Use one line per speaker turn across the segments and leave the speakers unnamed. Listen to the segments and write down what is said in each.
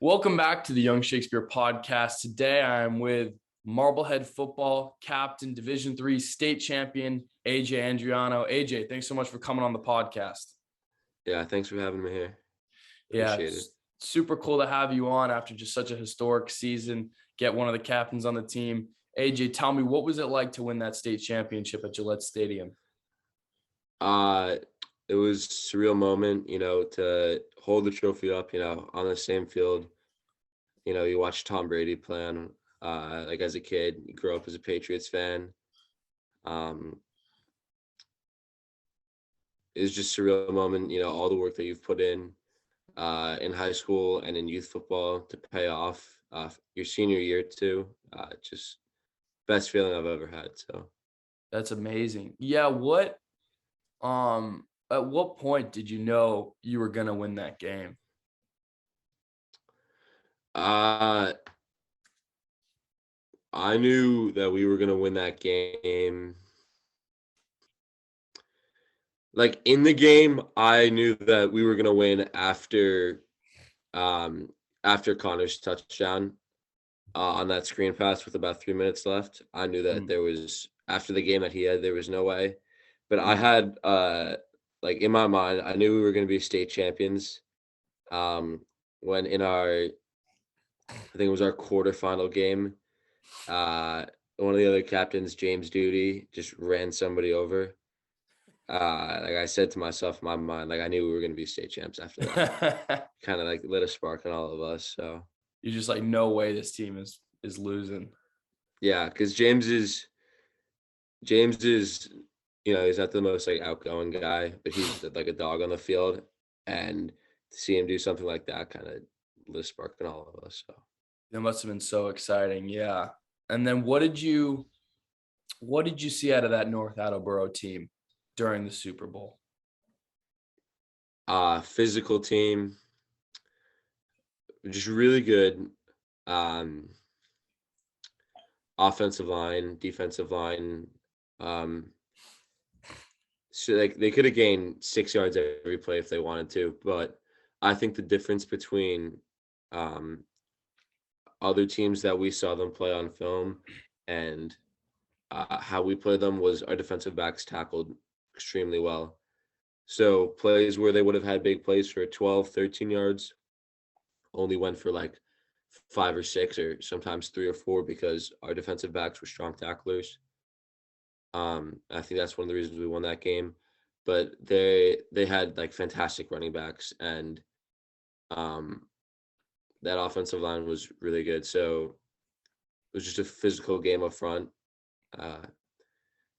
Welcome back to the Young Shakespeare podcast. Today I am with Marblehead Football captain, Division III state champion, AJ Andriano. AJ, thanks so much for coming on the podcast.
Yeah, thanks for having me here.
Yeah,
Appreciate it.
it's super cool to have you on after just such a historic season, get one of the captains on the team. AJ, tell me, what was it like to win that state championship at Gillette Stadium?
Uh, it was a surreal moment, to hold the trophy up, on the same field. You watch Tom Brady play on, like as a kid, you grow up as a Patriots fan. Um, it was just a surreal moment, all the work that you've put in high school and in youth football to pay off your senior year too. Just best feeling I've ever had. So,
That's amazing. Yeah, at what point did you know you were gonna win that game?
uh, I knew that we were gonna win that game. Like in the game, I knew that we were gonna win um after Connor's touchdown on that screen pass with about 3 minutes left. I knew that
Mm,
there was after the game that he had, there was no way. But I
mm.
had like in my mind, I knew we were gonna be state champions. When in our I think it was our quarterfinal game, uh one of the other captains, James Duty, just ran somebody over. Like I said to myself in my mind, like I knew we were gonna be state champs after that. Kinda like lit a spark in all of us. So
You're just like, no way this team is losing.
yeah, because James is, he's not the most like outgoing guy, but he's like a dog on the field. And to see him do something like that kind of lit a spark in all of us. So
It must have been so exciting. Yeah. And then what did you see out of that North Attleboro team during the Super Bowl?
physical team, just really good. Um Offensive line, defensive line. Um So like they could have gained 6 yards every play if they wanted to, but I think the difference between um, other teams that we saw them play on film and how we play them was our defensive backs tackled extremely well. So plays where they would have had big plays for 12, 13 yards only went for like 5 or 6 or sometimes 3 or 4 because our defensive backs were strong tacklers. I think that's one of the reasons we won that game. But they had like fantastic running backs and um that offensive line was really good. So it was just a physical game up front. Uh,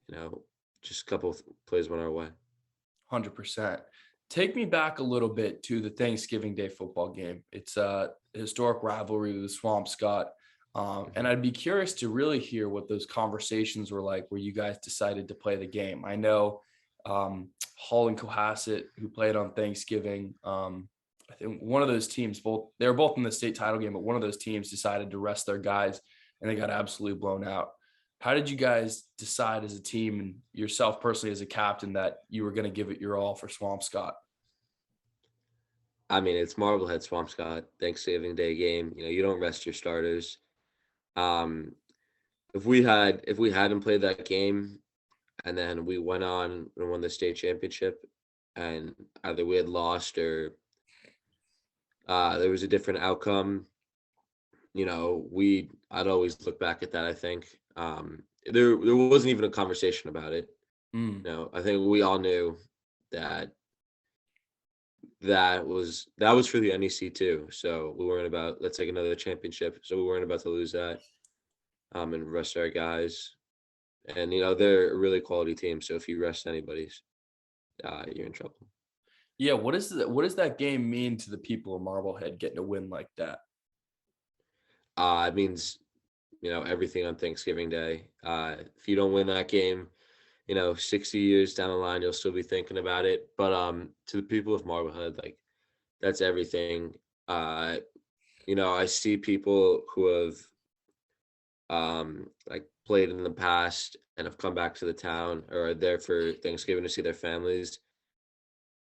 you know, just a couple of plays went our way.
100%. Take me back a little bit to the Thanksgiving Day football game. It's a historic rivalry with Swampscott. And
Mhm.
I'd be curious to really hear what those conversations were like where you guys decided to play the game. I know Hall and Cohasset, who played on Thanksgiving, I think one of those teams, they were both in the state title game, but one of those teams decided to rest their guys and they got absolutely blown out. How did you guys decide as a team and yourself personally as a captain that you were going to give it your all for Swampscott?
I mean, it's Marblehead Swampscott Thanksgiving Day game. You don't rest your starters. Um, if we hadn't played that game and then we went on and won the state championship, and either we had lost or there was a different outcome. I'd always look back at that. I think there wasn't even a conversation about it.
Mm,
I think we all knew that that was for the NEC too. So we weren't about let's take another championship. So we weren't about to lose that and rest our guys. And they're a really quality team. So if you rest anybody's, you're in trouble.
yeah, what does that game mean to the people of Marblehead getting a win like that?
It means everything on Thanksgiving Day. If you don't win that game, 60 years down the line, you'll still be thinking about it. But to the people of Marblehead, like that's everything. Uh, I see people who have like played in the past and have come back to the town or are there for Thanksgiving to see their families.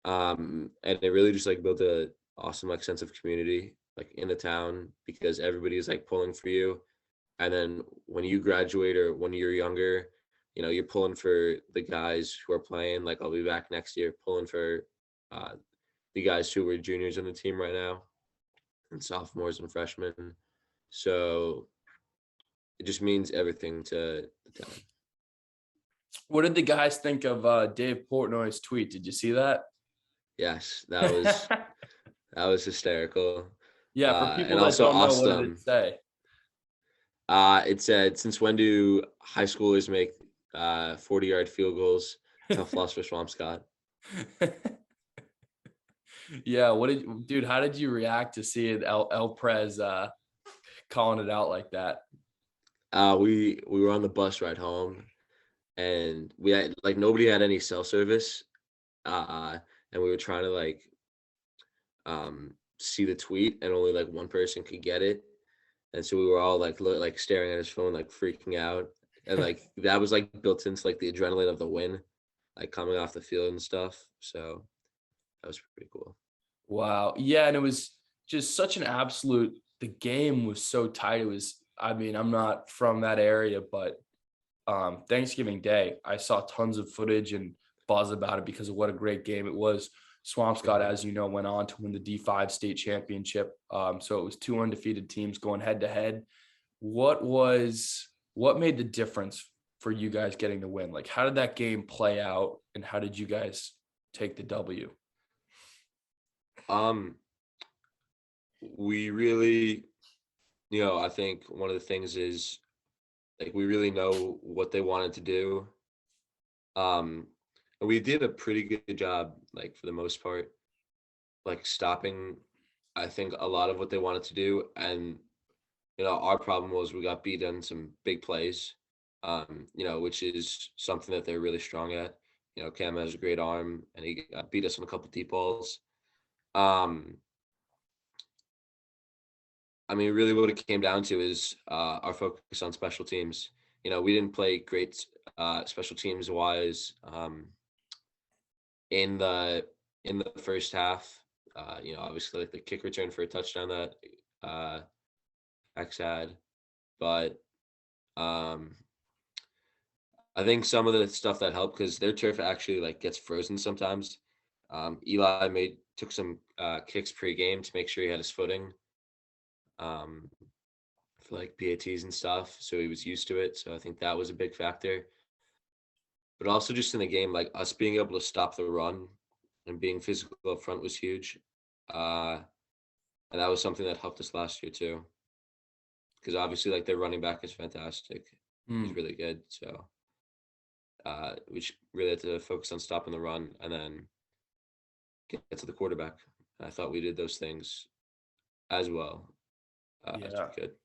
And it really just like built a awesome like sense of community. like in the town because everybody's like pulling for you. And then when you graduate or when you're younger, you're pulling for the guys who are playing. Like I'll be back next year pulling for uh, the guys who were juniors on the team right now and sophomores and freshmen. So it just means everything to the town.
What did the guys think of Dave Portnoy's tweet? Did you see that?
Yes, that was hysterical.
Yeah, for
And
people that
also
don't know, what did it
awesome.
say?
It said, "Since when do high schoolers make 40-yard field goals? Tough loss for Swampscott."
Yeah, dude, how did you react to seeing El Prez calling it out like that?
We were on the bus ride home, and we had like nobody had any cell service, and we were trying to like see the tweet, and only like one person could get it, and so we were all like staring at his phone, like freaking out, and like that was like built into like the adrenaline of the win, like coming off the field and stuff. So that was pretty cool.
Wow. Yeah, and it was just such an absolute the game was so tight. It was, I mean, I'm not from that area, but Thanksgiving Day, I saw tons of footage and buzz about it because of what a great game it was. Swampscott,
Mhm.
as you know, went on to win the D5 state championship. So it was two undefeated teams going head to head. What made the difference for you guys getting the win? Like, how did that game play out, and how did you guys take the W?
Um, we really, I think one of the things is like we really know what they wanted to do. Um, and we did a pretty good job, like for the most part, like stopping, I think, a lot of what they wanted to do. And our problem was we got beat on some big plays, which is something that they're really strong at. Cam has a great arm, and he beat us on a couple deep balls. Um, I mean, really, what it came down to is our focus on special teams. We didn't play great special teams wise in the first half. Obviously, like the kick return for a touchdown that uh, X had, but um, I think some of the stuff that helped because their turf actually like gets frozen sometimes. Eli took some kicks pre-game to make sure he had his footing. Um, for like PATs and stuff, so he was used to it. So I think that was a big factor. But also just in the game, like us being able to stop the run and being physical up front was huge. Uh, and that was something that helped us last year too. Because obviously, like their running back is fantastic. He's
Hmm.
really good. So we really had to focus on stopping the run and then get to the quarterback. And I thought we did those things as well as
Yeah.
we could.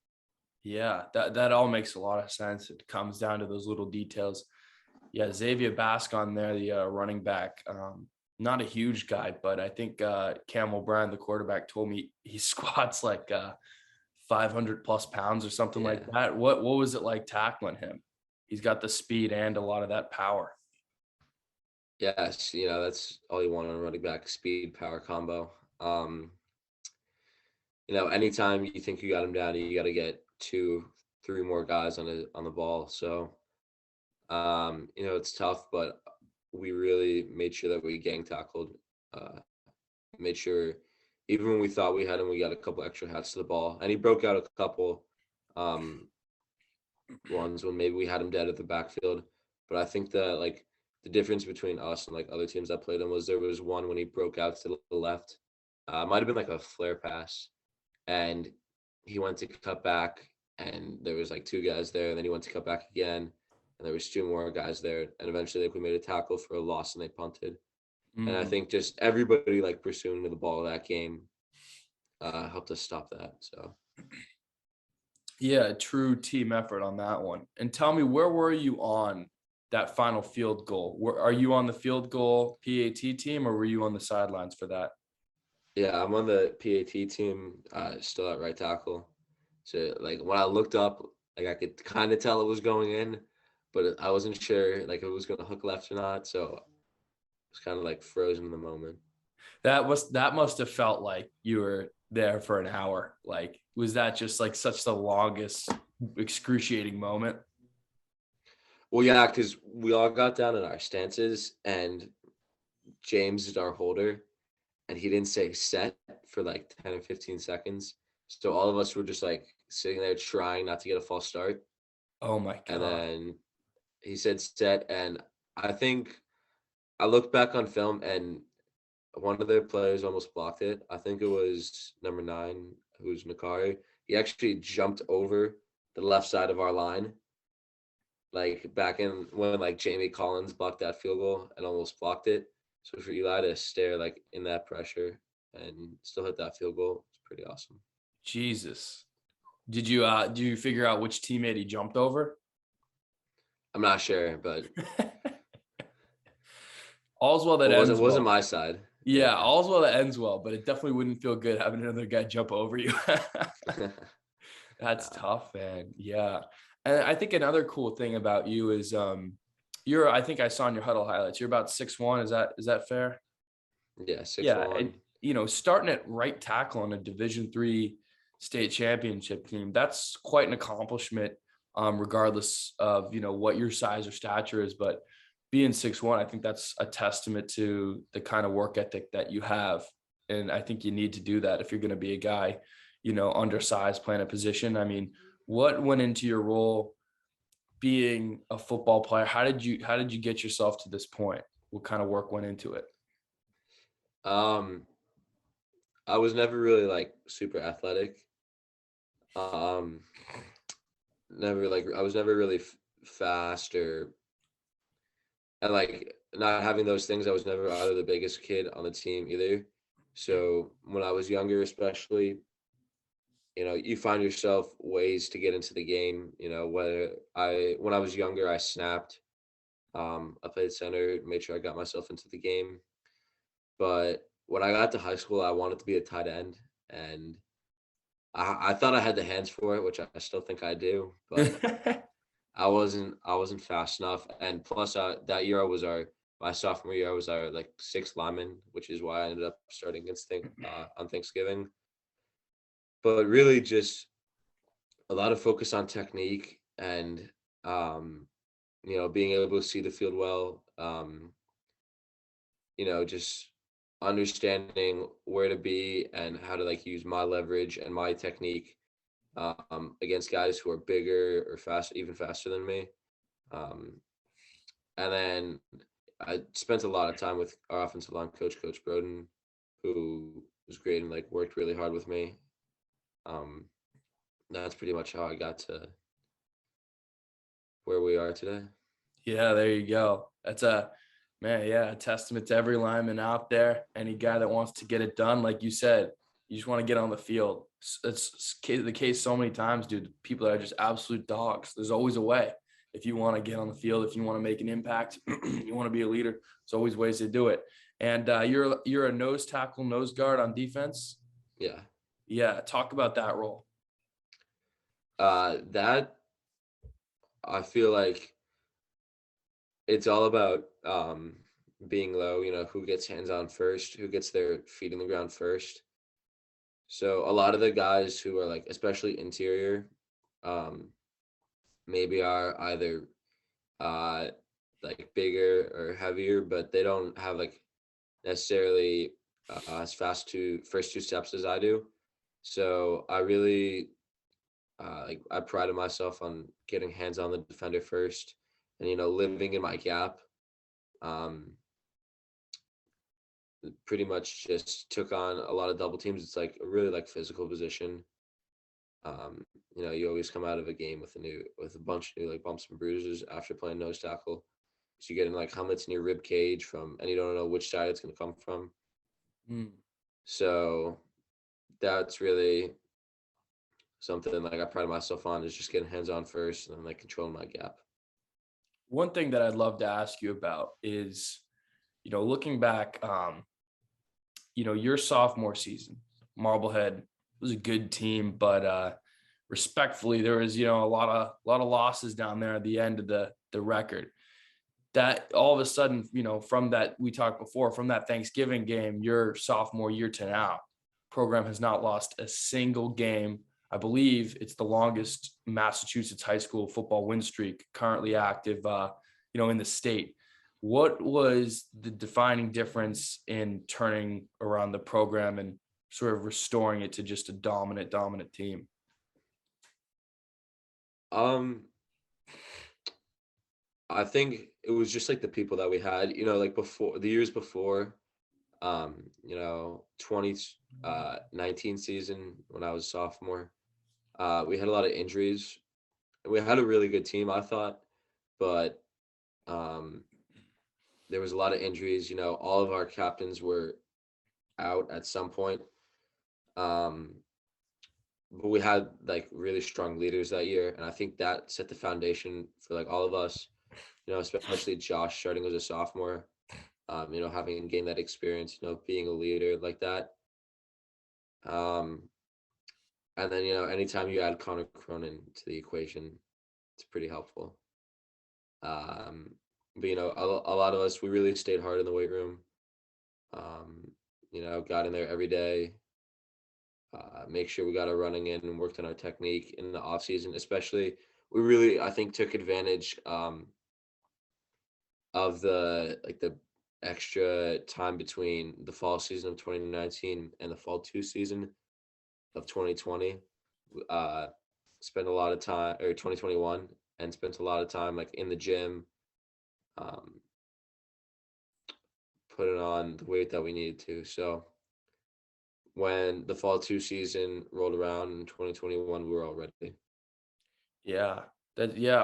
Yeah, that all makes a lot of sense. It comes down to those little details. Yeah, Xavier Bascon there, the running back. Not a huge guy, but I think Cam O'Brien, the quarterback, told me he squats like 500 plus pounds or something like
Yeah.
that. What was it like tackling him? He's got the speed and a lot of that power.
Yes, that's all you want on a running back, speed, power combo. Anytime you think you got him down, you got to get 2, 3 more guys on the ball. So, it's tough, but we really made sure that we gang tackled. Uh, made sure, even when we thought we had him, we got a couple extra hats to the ball, and he broke out a couple um, ones when maybe we had him dead at the backfield. But I think that like the difference between us and like other teams that played him was there was one when he broke out to the left. Might have been like a flare pass and he went to cut back and there was like 2 guys there and then he went to cut back again and there was 2 more guys there and eventually like we made a tackle for a loss and they punted. And I
Mm.
think just everybody like pursuing the ball that game helped us stop that. So
Yeah, a true team effort on that one. And tell me, where were you on that final field goal? Are you on the field goal PAT team, or were you on the sidelines for that?
yeah, I'm on the PAT team, still at right tackle. So like when I looked up, like I could kind of tell it was going in, but I wasn't sure like if it was going to hook left or not. So it was kind of like frozen in the moment.
That must have felt like you were there for an hour? Like, was that just like such the longest excruciating moment?
Well, yeah, because we all got down in our stances, and James is our holder, and he didn't say set for like 10 or 15 seconds. So all of us were just like sitting there trying not to get a false start.
Oh my
And
God.
then he said set. And I think I looked back on film, and one of their players almost blocked it. I think it was number 9, who's Nakari. He actually jumped over the left side of our line, like back in when like Jamie Collins blocked that field goal and almost blocked it. So for Eli to stare like in that pressure and still hit that field goal, it's pretty awesome.
Jesus. Did you figure out which teammate he jumped over?
I'm not sure, but
All's well that
it wasn't
ends
wasn't
well.
my side.
Yeah,
Yeah.
all's well that ends well, but it definitely wouldn't feel good having another guy jump over you. That's
Nah.
tough, man. Yeah. And I think another cool thing about you is you're I think I saw in your huddle highlights, you're about 6'1". Is that fair?
Yeah, six
Yeah. And
one.
starting at right tackle on a Division III state championship team, that's quite an accomplishment, regardless of what your size or stature is. But being 6'1", I think that's a testament to the kind of work ethic that you have. And I think you need to do that if you're going to be a guy, undersized, playing a position. I mean, what went into your role being a football player? How did you get yourself to this point? What kind of work went into it?
Um, I was never really like super athletic. Um, never like I was never really fast or and like not having those things. I was never either the biggest kid on the team either. So when I was younger, especially, you find yourself ways to get into the game. Whether when I was younger, I snapped. I played center, made sure I got myself into the game. But when I got to high school, I wanted to be a tight end, and I thought I had the hands for it, which I still think I do, but I wasn't fast enough. And plus, that year my sophomore year, I was our like 6th lineman, which is why I ended up starting on Thanksgiving. But really, just a lot of focus on technique and being able to see the field well. Just understanding where to be and how to like use my leverage and my technique against guys who are bigger or faster, even faster than me. Um, and then I spent a lot of time with our offensive line coach, Coach Broden, who was great and like worked really hard with me. Um, that's pretty much how I got to where we are today.
Yeah, there you go. That's a testament to every lineman out there. Any guy that wants to get it done, like you said, you just want to get on the field. It's the case so many times, dude. People that are just absolute dogs. There's always a way. If you want to get on the field, if you want to make an impact, you want to be a leader. There's always ways to do it. And you're a nose tackle, nose guard on defense.
Yeah.
Yeah, talk about that role.
That I feel like it's all about being low, who gets hands on first, who gets their feet in the ground first. So a lot of the guys who are like, especially interior, um, maybe are either uh, like bigger or heavier, but they don't have like necessarily as fast to first 2 steps as I do. So I really like I prided myself on getting hands on the defender first, and living in my gap. Um, Pretty much just took on a lot of double teams. It's like a really like physical position. You always come out of a game with a bunch of new like bumps and bruises after playing nose tackle. So you're getting like helmets in your rib cage and you don't know which side it's gonna come from.
Mm.
So that's really something like I pride myself on is just getting hands on first and then like controlling my gap.
One thing that I'd love to ask you about is, looking back, your sophomore season, Marblehead was a good team, but respectfully, there was, a lot of losses down there at the end of the record. That all of a sudden, from that we talked before, from that Thanksgiving game, your sophomore year to now, program has not lost a single game. I believe it's the longest Massachusetts high school football win streak currently active, in the state. What was the defining difference in turning around the program and sort of restoring it to just a dominant team?
Um, I think it was just like the people that we had, like before the years before, 2019 season when I was a sophomore. We had a lot of injuries. We had a really good team, I thought, but um, there was a lot of injuries. All of our captains were out at some point. Um, but we had like really strong leaders that year, and I think that set the foundation for like all of us. Especially Josh starting as a sophomore. Having gained that experience, being a leader like that. Um, and then anytime you add Connor Cronin to the equation, it's pretty helpful. But a lot of us, we really stayed hard in the weight room. Got in there every day. Make sure we got our running in and worked on our technique in the off season. Especially, we really, I think, took advantage of the extra time between the fall season of 2019 and the fall 2 season of 2020. Uh, Spent a lot of time, or 2021, and spent a lot of time like in the gym, um, putting on the weight that we needed to. So when the fall 2 season rolled around in 2021, we were all ready.
Yeah.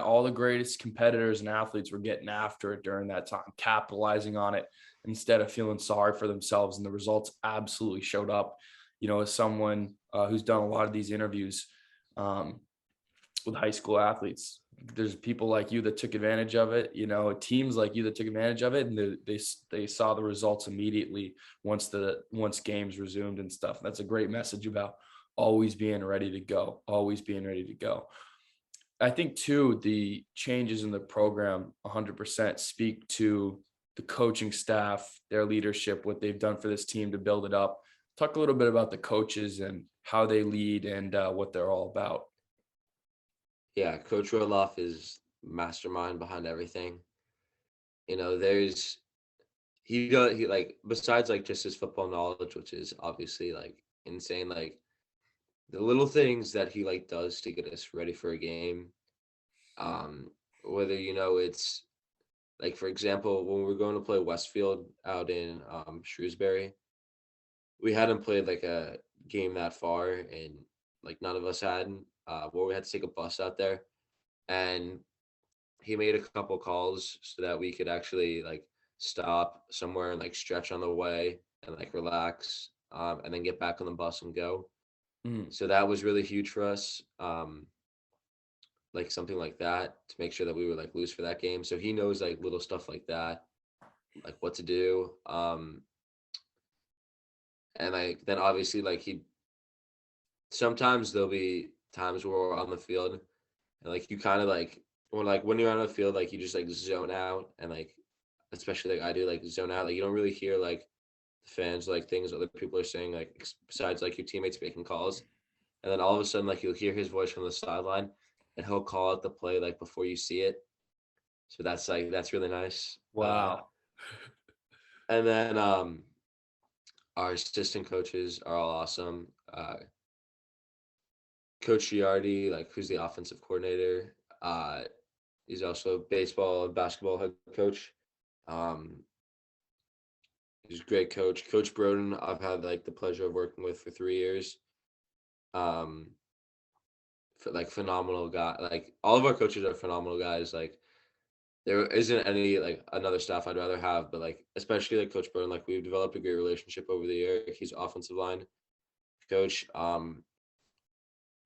All the greatest competitors and athletes were getting after it during that time, capitalizing on it instead of feeling sorry for themselves. And the results absolutely showed up. As someone who's done a lot of these interviews with high school athletes, there's people like you that took advantage of it, teams like you that took advantage of it, and they saw the results immediately once games resumed and stuff. That's a great message about always being ready to go. I think too, the changes in the program 100% speak to the coaching staff, their leadership, what they've done for this team to build it up. Talk a little bit about the coaches and how they lead and what they're all about.
Yeah, Coach Roloff is mastermind behind everything. There's he like besides like just his football knowledge, which is obviously like insane, like the little things that he like does to get us ready for a game. Whether it's like, for example, when we were going to play Westfield out in Shrewsbury, we hadn't played like a game that far, and like none of us had. Where we had to take a bus out there, and he made a couple calls so that we could actually like stop somewhere and like stretch on the way and like relax, and then get back on the bus and go.
Mm.
So that was really huge for us. Like something like that to make sure that we were like loose for that game. So he knows like little stuff like that, like what to do. And like then obviously like he sometimes there'll be times where we're on the field and like you kind of like when you're on the field, like you just like zone out, and like especially like I do like zone out, like you don't really hear like the fans, like things other people are saying, like besides like your teammates making calls. And then all of a sudden like you'll hear his voice from the sideline, and he'll call out the play like before you see it. So that's really nice.
Wow.
And then our assistant coaches are all awesome. Coach Giardi, like who's the offensive coordinator, he's also baseball and basketball head coach. Um, he's a great coach. Coach Broden, I've had like the pleasure of working with for 3 years. Um, like phenomenal guy. Like all of our coaches are phenomenal guys. Like there isn't any like another staff I'd rather have, but like especially like Coach Broden, like we've developed a great relationship over the year. He's offensive line coach.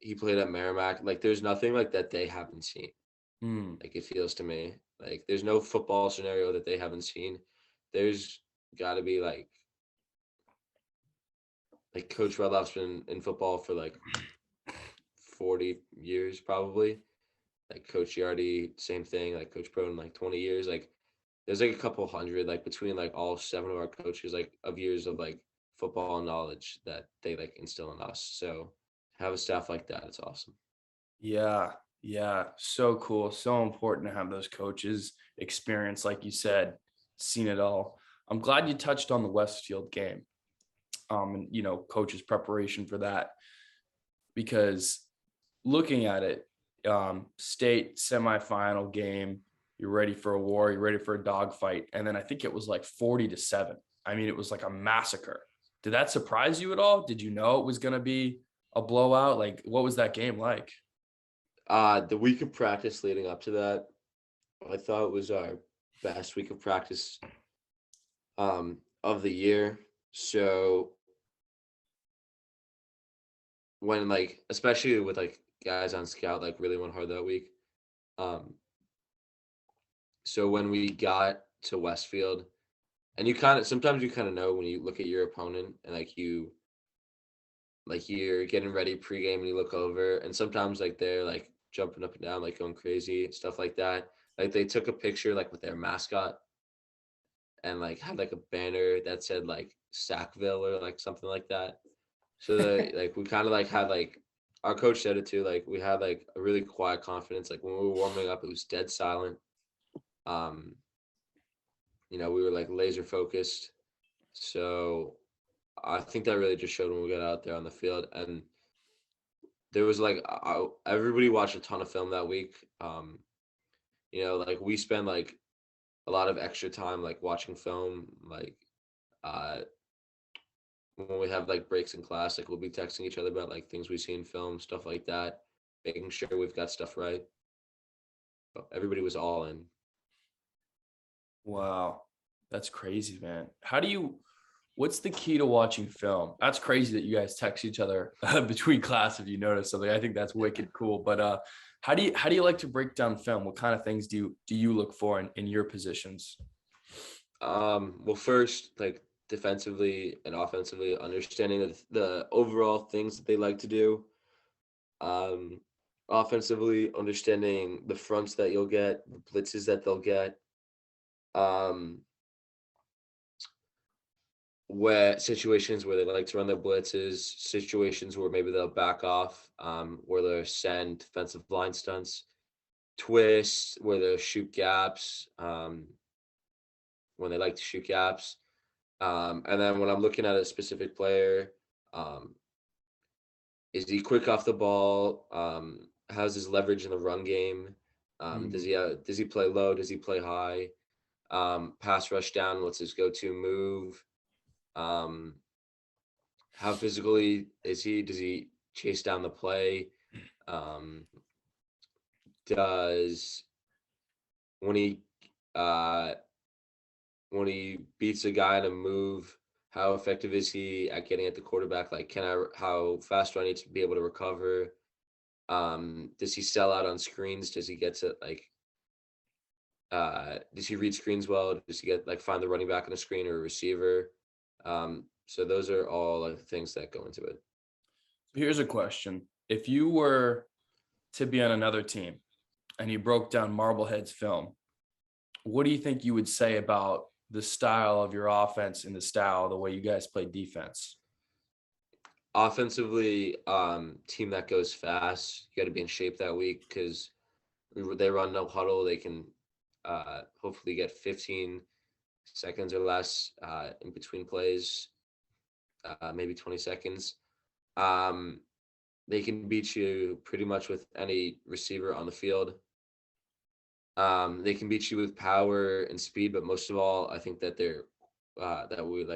He played at Merrimack. Like there's nothing like that they haven't seen.
Mm.
Like it feels to me like there's no football scenario that they haven't seen. There's got to be like Coach Rudloff's been in football for like 40 years probably. Like Coach Giardi, same thing. Like Coach Broden, like 20 years. Like there's like a couple hundred like between like all 7 of our coaches, like of years of like football knowledge that they like instill in us. So have a staff like that, it's awesome.
Yeah, yeah, so cool. So important to have those coaches experience, like you said, seen it all. I'm glad you touched on the Westfield game, and coach's preparation for that, because looking at it, state semifinal game, you're ready for a war, you're ready for a dogfight, and then I think it was like 40-7. I mean, it was like a massacre. Did that surprise you at all? Did you know it was going to be a blowout? Like, what was that game like?
The week of practice leading up to that, I thought it was our best week of practice of the year. So when like especially with like guys on scout like really went hard that week. Um so when we got to Westfield, and you kind of sometimes you kind of know when you look at your opponent and you're getting ready pregame and you look over and sometimes like they're like jumping up and down like going crazy stuff like that. Like they took a picture like with their mascot and like had like a banner that said like Sackville or like something like that. So the like we kind of like had like our coach said it too. Like we had like a really quiet confidence. Like when we were warming up, it was dead silent. Um, we were like laser focused. So I think that really just showed when we got out there on the field. And there was like everybody watched a ton of film that week. Like we spend like a lot of extra time like watching film, like uh when we have like breaks in class, like we'll be texting each other about like things we see in film, stuff like that, making sure we've got stuff right. But everybody was all in.
Wow. That's crazy, man. What's the key to watching film? That's crazy that you guys text each other between class if you notice something. I think that's wicked cool. But how do you like to break down film? What kind of things do you look for in your positions?
Well, first, like defensively and offensively, understanding the overall things that they like to do. Um, Offensively, understanding the fronts that you'll get, the blitzes that they'll get. Um, where situations where they like to run their blitzes, situations where maybe they'll back off, where they'll send defensive line stunts, twists, where they'll shoot gaps, when they like to shoot gaps. And then when I'm looking at a specific player, um, is he quick off the ball? How's his leverage in the run game? Does he play low? Does he play high? Pass rush down. What's his go-to move? Um, how physically is he? Does he chase down the play? Um, does when he uh, when he beats a guy in a move, how effective is he at getting at the quarterback? Like, how fast do I need to be able to recover? Does he sell out on screens? Does he get to does he read screens well? Does he get like find the running back on a screen or a receiver? So those are all like things that go into it.
Here's a question. If you were to be on another team and you broke down Marblehead's film, what do you think you would say about the style of your offense and the way you guys play defense?
Offensively, team that goes fast, you got to be in shape that week because they run no huddle. They can hopefully get 15 seconds or less in between plays, maybe 20 seconds. They can beat you pretty much with any receiver on the field. They can beat you with power and speed, but most of all, I think that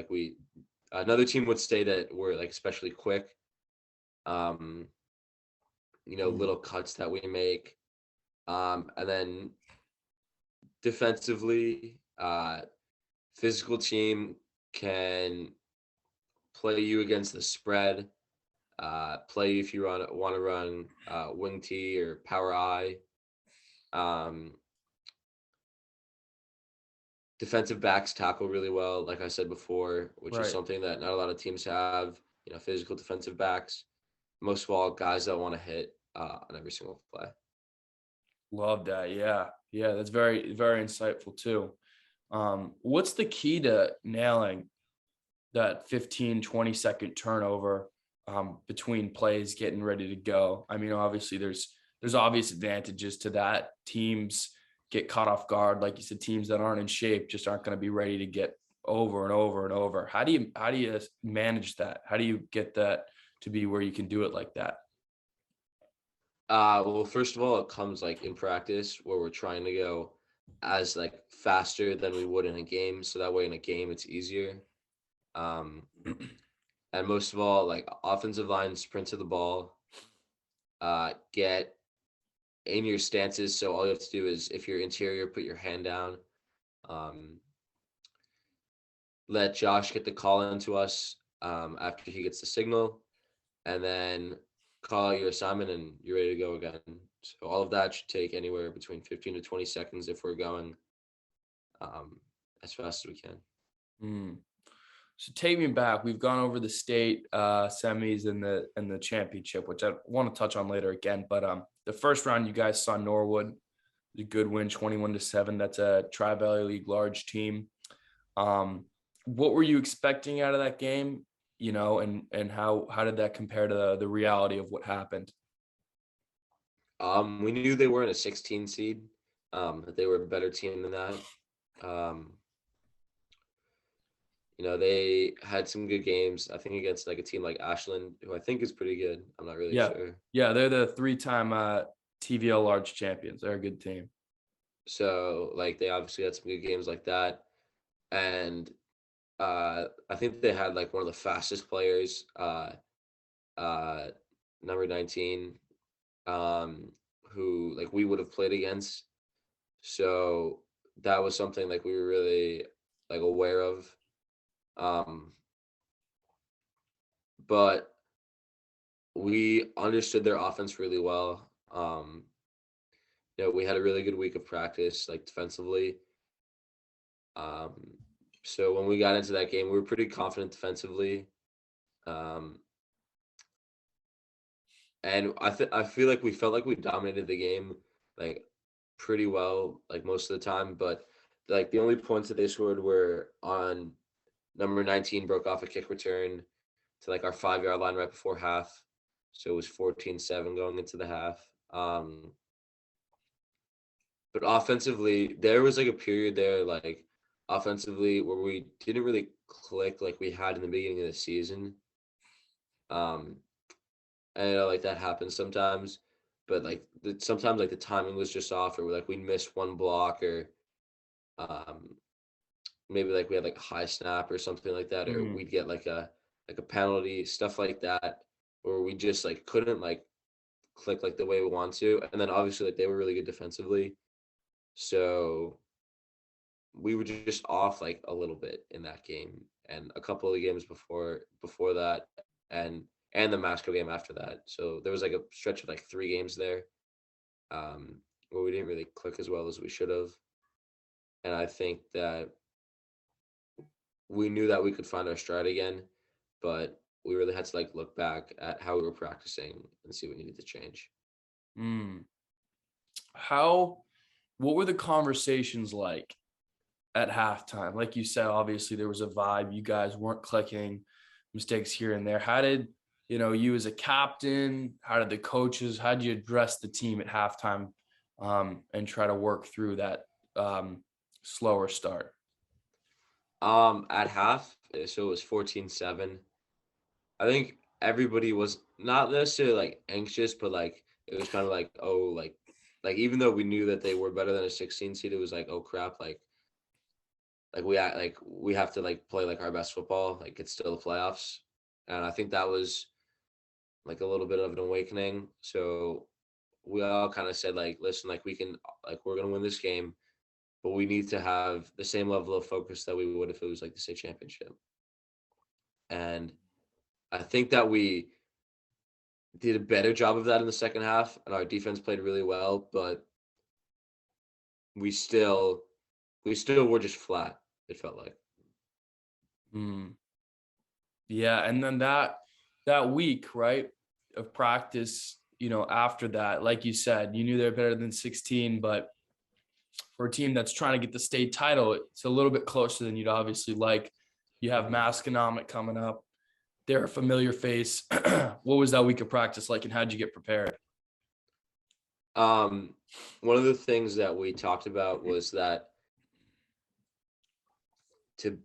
we another team would say that we're like especially quick. Um, little cuts that we make, and then defensively, physical team can play you against the spread. Play if you want to run wing T or power I. Um, Defensive backs tackle really well, like I said before, which is
Right.
something that not a lot of teams have. Physical defensive backs. Most of all, guys that want to hit on every single play.
Love that. Yeah. Yeah. That's very, very insightful too. What's the key to nailing that 15, 20-second turnover between plays getting ready to go. I mean, obviously there's obvious advantages to that. Teams get caught off guard. Like you said, teams that aren't in shape just aren't going to be ready to get over and over and over. How do you manage that? How do you get that to be where you can do it like that?
Well, first of all, it comes like in practice where we're trying to go as like faster than we would in a game. So that way in a game it's easier. Um, and most of all, like offensive line sprint to the ball, get in your stances. So all you have to do is if you're interior, put your hand down. Um, let Josh get the call into us after he gets the signal, and then call out your assignment and you're ready to go again. So all of that should take anywhere between 15 to 20 seconds if we're going as fast as we can.
Mm. So take me back. We've gone over the state semis and the championship, which I want to touch on later again. But the first round, you guys saw Norwood, a good win, 21-7. That's a Tri-Valley League large team. What were you expecting out of that game? You know, and how did that compare to the reality of what happened?
We knew they weren't a 16 seed, that they were a better team than that. They had some good games, I think, against like a team like Ashland, who I think is pretty good. I'm not really sure.
Yeah, they're the 3-time TVL large champions. They're a good team.
So like they obviously had some good games like that. And I think they had like one of the fastest players, number 19, who like we would have played against. So that was something like we were really like aware of. But we understood their offense really well. We had a really good week of practice, like defensively. So when we got into that game, we were pretty confident defensively. And I feel like we felt like we dominated the game, like pretty well, like most of the time. But like the only points that they scored were on number 19 broke off a kick return to like our 5-yard line right before half. So it was 14-7 going into the half. But offensively, there was like a period there, like offensively, where we didn't really click like we had in the beginning of the season. And like that happens sometimes, but like sometimes like the timing was just off, or like we missed one block, or um, maybe like we had like a high snap or something like that, or we'd get like a penalty, stuff like that, or we just like couldn't like click like the way we want to. And then obviously like they were really good defensively, so we were just off like a little bit in that game and a couple of the games before that, and the Masco game after that. So there was like a stretch of like 3 games there where we didn't really click as well as we should have. And I think that we knew that we could find our stride again, but we really had to like look back at how we were practicing and see what needed to change.
What were the conversations like at halftime? Like you said, obviously there was a vibe. You guys weren't clicking, mistakes here and there. How did, you as a captain, how did the coaches, how did you address the team at halftime and try to work through that slower start?
At half, so it was 14-7. I think everybody was not necessarily like anxious, but like it was kind of like, oh, like even though we knew that they were better than a 16 seed, it was like, oh crap, like we have to like play like our best football, like it's still the playoffs. And I think that was like a little bit of an awakening. So we all kind of said like, listen, like we're gonna win this game, but we need to have the same level of focus that we would if it was like the state championship. And I think that we did a better job of that in the second half, and our defense played really well, but we still were just flat, it felt like.
Yeah, and then that week, right, of practice, after that, like you said, you knew they're better than 16, but for a team that's trying to get the state title, it's a little bit closer than you'd obviously like. You have Masconomic coming up. They're a familiar face. What was that week of practice like, and how'd you get prepared?
One of the things that we talked about was that to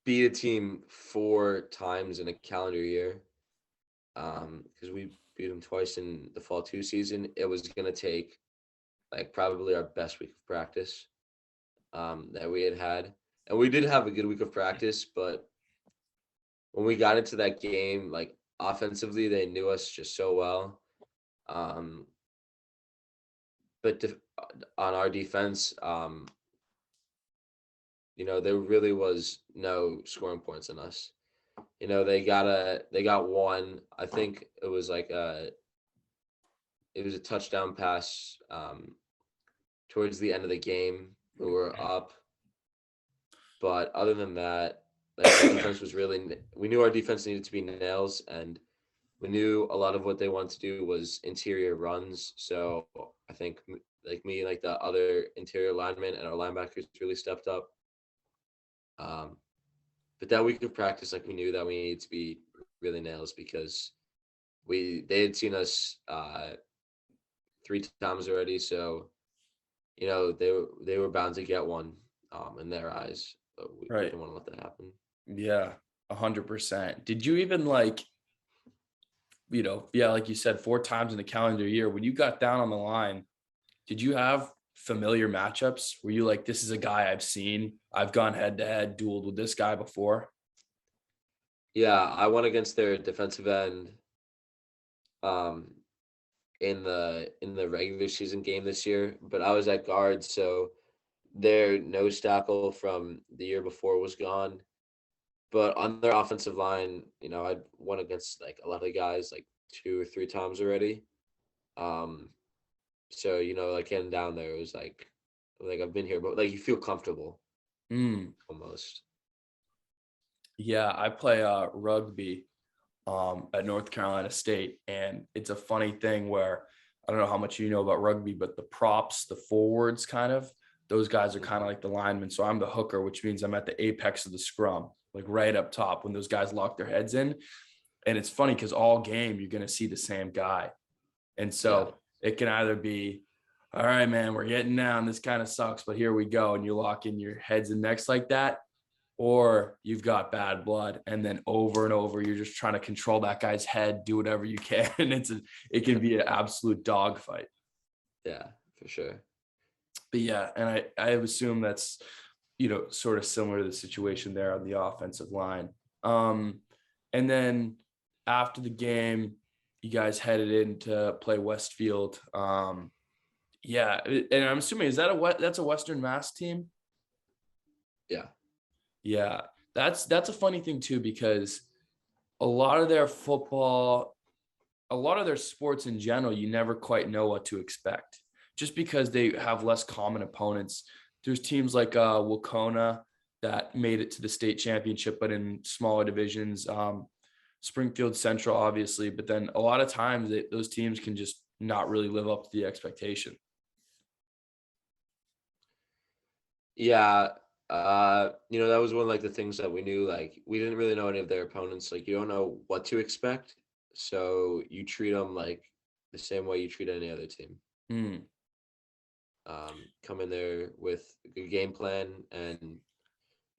beat a team 4 times in a calendar year, because we beat them twice in the fall 2 season, it was going to take like probably our best week of practice that we had. And we did have a good week of practice, but when we got into that game, like offensively, they knew us just so well. But on our defense, there really was no scoring points on us. They got one. I think it was a touchdown pass towards the end of the game. We were up, but other than that, like our defense was really. We knew our defense needed to be nails, and we knew a lot of what they wanted to do was interior runs. So I think like me, like the other interior linemen and our linebackers really stepped up. But that week of practice, like we knew that we needed to be really nails because they had seen us 3 times already, so they were bound to get one in their eyes, but we
Right.
didn't want to let that happen.
Yeah, 100%. Did you even like, like you said, 4 times in the calendar year, when you got down on the line, did you have familiar matchups? Were you like, this is a guy I've seen, I've gone head to head, dueled with this guy before?
Yeah, I went against their defensive end um, in the regular season game this year, but I was at guard, so their nose tackle from the year before was gone. But on their offensive line, I went against like a lot of guys like 2 or 3 times already. Um, so like getting down there, it was like I've been here, but like you feel comfortable almost.
Yeah, I play rugby at North Carolina State, and it's a funny thing where I don't know how much you know about rugby, but the props, the forwards, kind of those guys are kind of like the linemen. So I'm the hooker, which means I'm at the apex of the scrum, like right up top when those guys lock their heads in. And it's funny because all game you're going to see the same guy, and
Yeah.
so it can either be, all right, man, we're getting down. This kind of sucks, but here we go, and you lock in your heads and necks like that, or you've got bad blood, and then over and over you're just trying to control that guy's head, do whatever you can. And it can be an absolute dogfight.
Yeah, for sure.
But yeah, and I assume that's sort of similar to the situation there on the offensive line. And then after the game, you guys headed in to play Westfield. Yeah, and I'm assuming that's a Western Mass team.
Yeah.
Yeah, that's a funny thing too, because a lot of their football, a lot of their sports in general, you never quite know what to expect just because they have less common opponents. There's teams like Wacona that made it to the state championship, but in smaller divisions. Springfield Central, obviously, but then a lot of times those teams can just not really live up to the expectation.
Yeah. That was one of like the things that we knew, like we didn't really know any of their opponents. Like you don't know what to expect. So you treat them like the same way you treat any other team.
Mm.
Come in there with a good game plan, and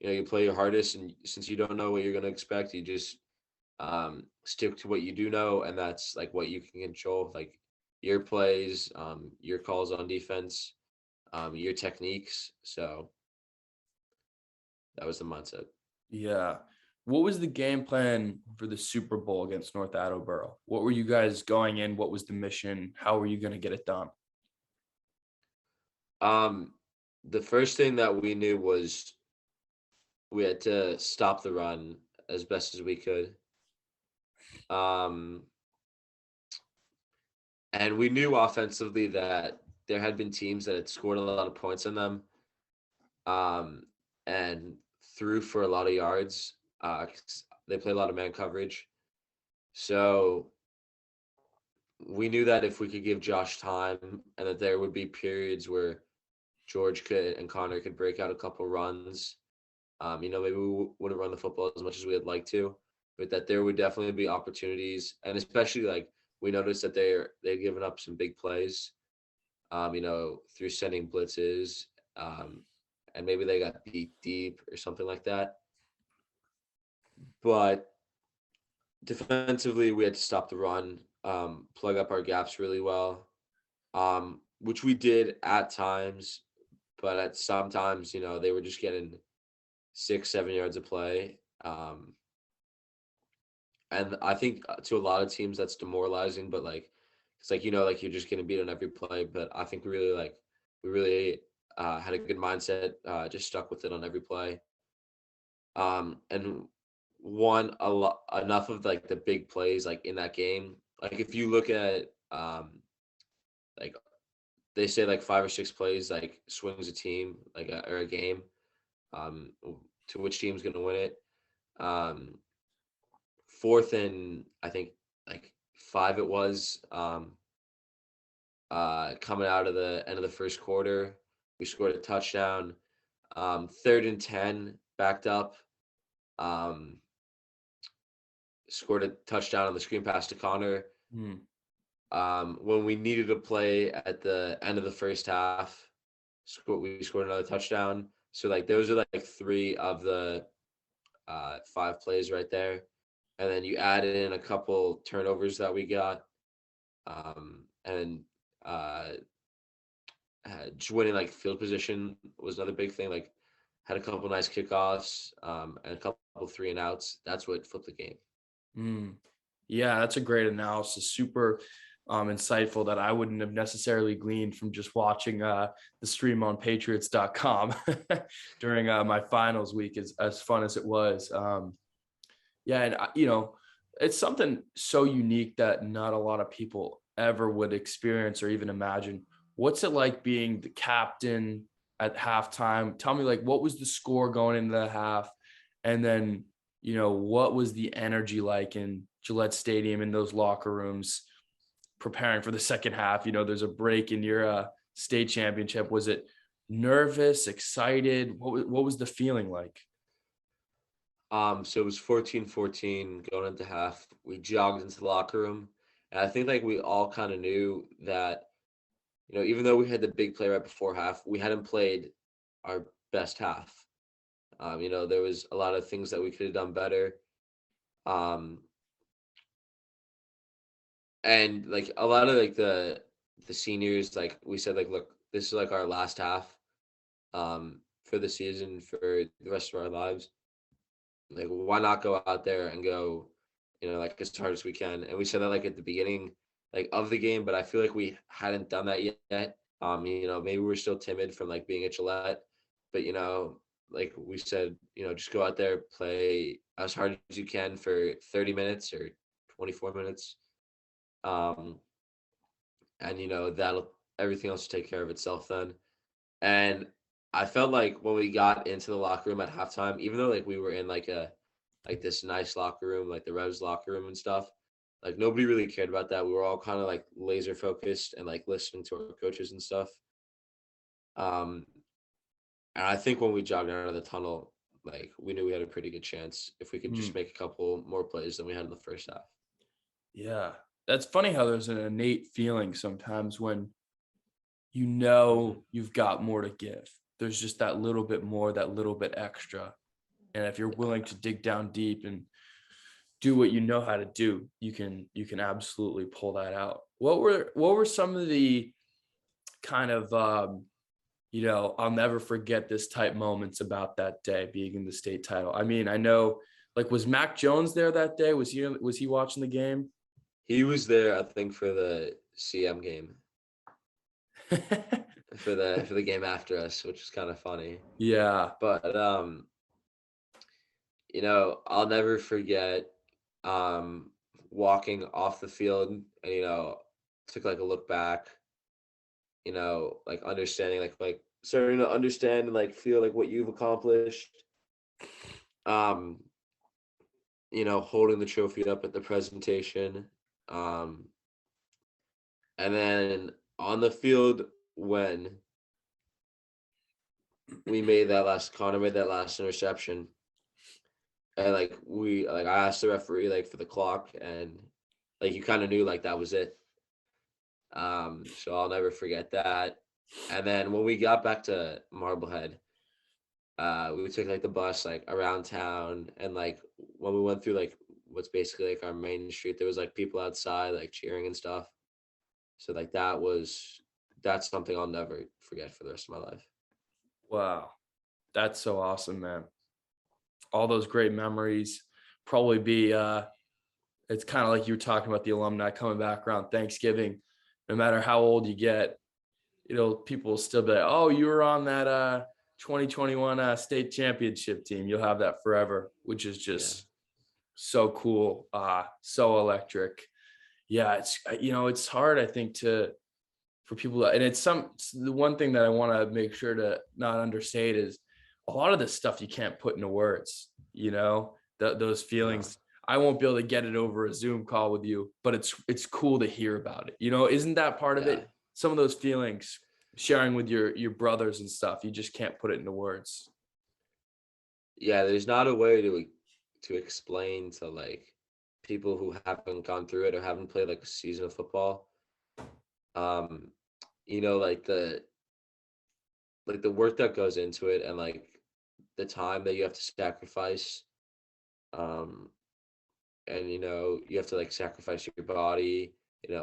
you play your hardest, and since you don't know what you're going to expect, you just stick to what you do know, and that's like what you can control, like your plays, your calls on defense, your techniques. So that was the mindset.
Yeah. What was the game plan for the Super Bowl against North Attleboro? What were you guys going in? What was the mission? How were you going to get it done?
The first thing that we knew was we had to stop the run as best as we could. Um, and we knew offensively that there had been teams that had scored a lot of points on them, and threw for a lot of yards. 'Cause they play a lot of man coverage. So we knew that if we could give Josh time, and that there would be periods where George and Connor could break out a couple runs, Maybe we wouldn't run the football as much as we'd like to, but that there would definitely be opportunities, and especially like we noticed that they've given up some big plays, through sending blitzes, um, and maybe they got beat deep or something like that. But defensively, we had to stop the run, plug up our gaps really well, which we did at times, but at sometimes, they were just getting 6, 7 yards of play. And I think to a lot of teams that's demoralizing, but like it's like like you're just getting beat on every play. But I think we really had a good mindset, just stuck with it on every play. And won a lot enough of like the big plays like in that game. Like if you look at like they say like 5 or 6 plays like swings a team like or a game, um to which team's gonna win it. Um Fourth and I think like five it was, coming out of the end of the first quarter. We scored a touchdown. Third and 10 backed up. Um Scored a touchdown on the screen pass to Connor.
Hmm.
When we needed a play at the end of the first half, we scored another touchdown. So like those are like three of the 5 plays right there, and then you add in a couple turnovers that we got, and uh, just winning like field position was another big thing. Like had a couple nice kickoffs, and a couple 3 and outs. That's what flipped the game.
Mm. Yeah, that's a great analysis. Super insightful that I wouldn't have necessarily gleaned from just watching the stream on patriots.com during my finals week, as fun as it was. Yeah, and it's something so unique that not a lot of people ever would experience or even imagine. What's it like being the captain at halftime? Tell me, like, what was the score going into the half? And then, what was the energy like in Gillette Stadium in those locker rooms preparing for the second half? There's a break in your state championship. Was it nervous, excited? What was the feeling like?
So it was 14-14 going into half. We jogged into the locker room. And I think like we all kind of knew that, even though we had the big play right before half, we hadn't played our best half. There was a lot of things that we could have done better. Um, and like a lot of like the seniors, like we said, like, look, this is like our last half for the season, for the rest of our lives. Like, why not go out there and go, like as hard as we can? And we said that like at the beginning, like of the game, but I feel like we hadn't done that yet. Maybe we're still timid from like being at Gillette, but like we said, just go out there, play as hard as you can for 30 minutes or 24 minutes. Um, and that'll everything else will take care of itself then. And I felt like when we got into the locker room at halftime, even though like we were in like this nice locker room, like the Revs locker room and stuff, like nobody really cared about that. We were all kind of like laser focused and like listening to our coaches and stuff. Um, and I think when we jogged out of the tunnel, like we knew we had a pretty good chance if we could
Hmm.
just make a couple more plays than we had in the first half.
Yeah. That's funny how there's an innate feeling sometimes when
Mhm.
you've got more to give. There's just that little bit more, that little bit extra. And if you're willing to dig down deep and do what you know how to do, you can absolutely pull that out. What were some of the kind of I'll never forget this type moments about that day being in the state title? I mean, I know, like, was Mac Jones there that day? Was he watching the game?
He was there, I think, for the CM game, for the game after us, which is kind of funny.
Yeah.
But I'll never forget um walking off the field and took like a look back, like understanding like starting to understand and like feel like what you've accomplished. Um, holding the trophy up at the presentation. Um, and then on the field when Connor made that last interception. And I asked the referee like for the clock, and like you kind of knew like that was it. So I'll never forget that. And then when we got back to Marblehead, we took like the bus like around town, and like when we went through like what's basically like our main street, there was like people outside like cheering and stuff. So like that's something I'll never forget for the rest of my life.
Wow. That's so awesome, man. All those great memories. Probably be it's kind of like you were talking about the alumni coming back around Thanksgiving. No matter how old you get, people will still be like, oh, you were on that 2021 state championship team. You'll have that forever, which is
Yeah.
just so cool, so electric. Yeah, it's hard, I think, for people and the one thing that I want to make sure to not understate is a lot of this stuff you can't put into words, those
No.
feelings. I won't be able to get it over a Zoom call with you, but it's cool to hear about it. Isn't that part of
Yeah.
it? Some of those feelings sharing with your brothers and stuff, you just can't put it into words.
Yeah, there's not a way to explain to like people who haven't gone through it or haven't played like a season of football. Um, like the work that goes into it, and like the time that you have to sacrifice. Um, and you have to like sacrifice your body,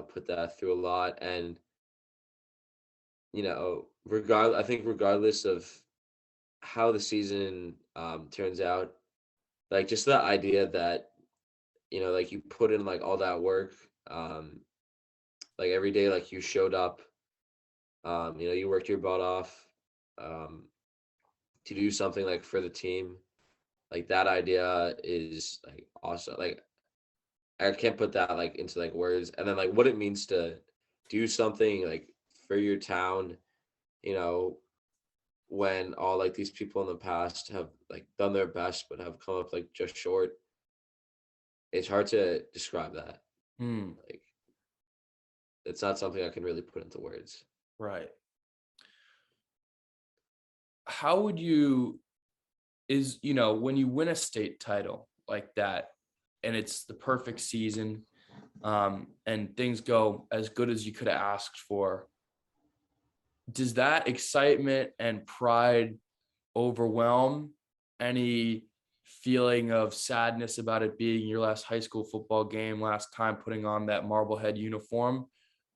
put that through a lot. And I think regardless of how the season turns out, like just the idea that like you put in like all that work, um like every day, like you showed up, you worked your butt off, um to do something like for the team. Like that idea is like awesome. Like I can't put that like into like words. And then like what it means to do something like for your town, you know when all like these people in the past have like done their best but have come up like just short. It's hard to describe that.
Hmm.
Like it's not something I can really put into words.
Right. How would you when you win a state title like that and it's the perfect season, and things go as good as you could have asked for, does that excitement and pride overwhelm any feeling of sadness about it being your last high school football game, last time putting on that Marblehead uniform?